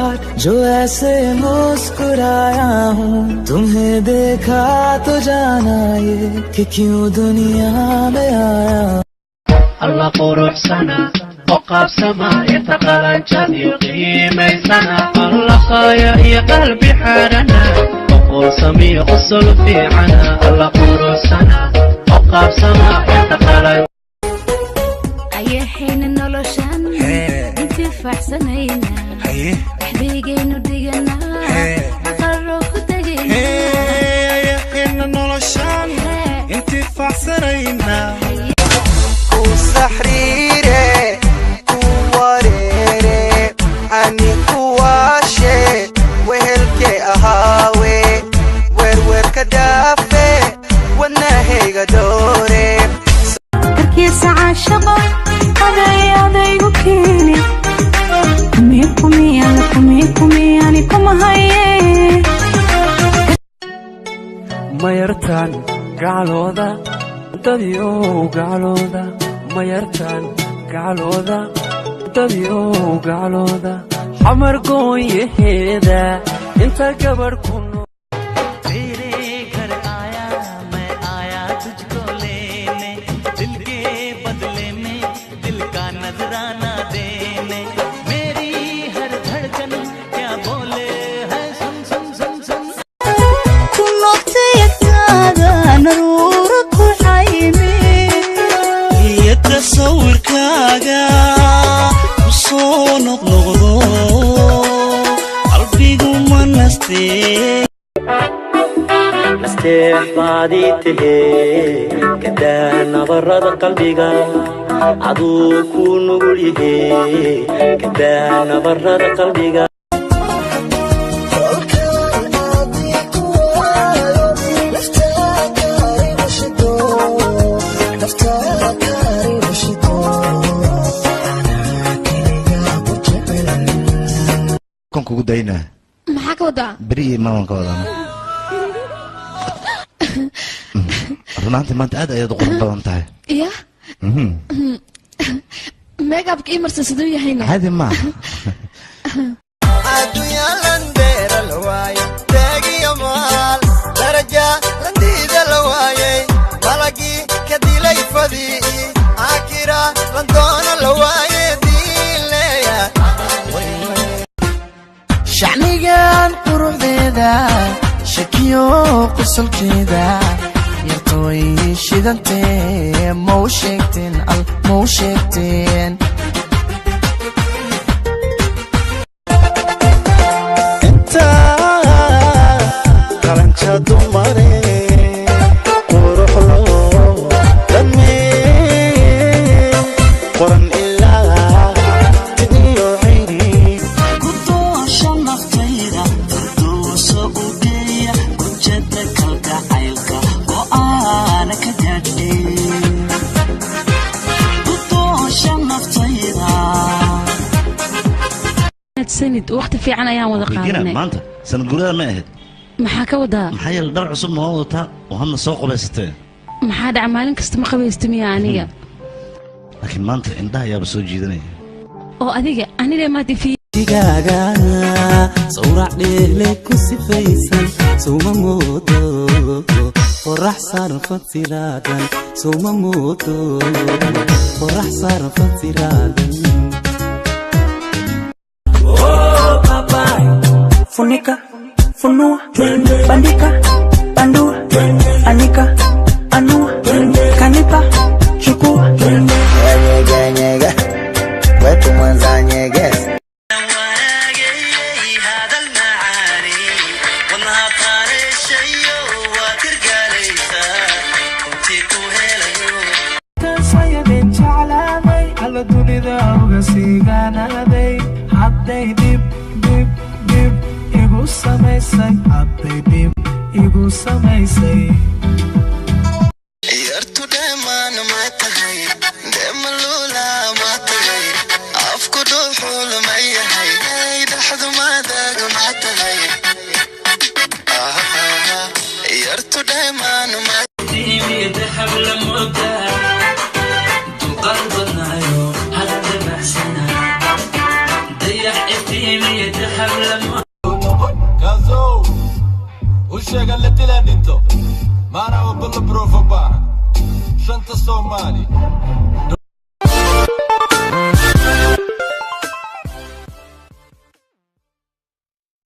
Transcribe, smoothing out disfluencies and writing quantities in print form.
बार जो ऐसे मुस्कुराया हूँ तुम्हें देखा तो जाना ये कि क्यों दुनिया में आया الله قروح سنة وقف سما يتقلن جد يقيم سنة الله خايا يا قلبي حرنا وقول سمي غسل في عنا الله قروح سنة وقف سما يتقلن أي حين نلوشان انتفاع سنينا حبيقين وديقنا أقرق ودقينا أي حين نلوشان انتفاع سنينا سحريري كواريري أني كواشي وهلكي أهاوي وير كدافي والنهي قدوري تركي ساعة شبه هذا يوكيني كمي يعني كم هاي ما يرتان قالوا ذا داديو قالوا ذا ما يرتان قالوا ذا داديو قالوا ذا حمر قوي هذا انت قبر كنو तेरे घर आया मैं आया तुझको लेने दिल के बदले में दिल का नजराना देने मेरी हर धड़कन क्या बोले है सुन सुन सुन सुन تصور كاغا وصونق نغضو قلبي قوما نستيح بعدي تلي كدانا برد قلبي عدو كون نقوله كدانا برد قلبي kugu daynaa maxaa ka wadaa bari ma ka wadaa runaantii maanta aad ayaad u qurux badan tahay iya makeup-ka imarsan siduu yahayna caadi ma adduunya landeera la waayay taagiyo maal daraja landiida la waayay malagii ka dilay fadii akira landoona la waayay diileya shacnigan quruxdeeda shakiyo qusulkeeda yartooy shidantee mau sheegteen inta qalanka dumare quruxlo dhamee qoran ilaa tidiyo cayni kudoosha naftayda dooso u geeya kujada kalgacaylka oo aana ka gaadhin kudoosha naftayda sanid waqti fiican ayaan wada qaadanay maanta sanad gurada ma ahayd maxaa ka wadaa maxaa yeelay dhar cusub ma wadataa oo hadna soo qabaysatee maxaa dhaca maalin kasta ma qabaystamiya aniga laakiin maanta indhaha ayaaba soo jiidanaya oo aniga ma difi digaaga sawrac dheele ku sifaysan suma moodo qorax sarfad siraadan suma moodo qorax sarfad siraadan Funika, funua, bandika, bandua, anika, anua, kanipa, chukua. nyega wetu mwanza nyegeza yartu deemaan ma tahay deemalula ma tahay afku dhuuxul ma yahay dhaxdu maadaga ma tahay yartu deemaan ma ذهب لمدة قلبنا يو هذا بحسنا ضيع iftiimiya dahab lama كازو وشغل اللي تلعب انتو ما انا بالبروف باه شنطه الصومالي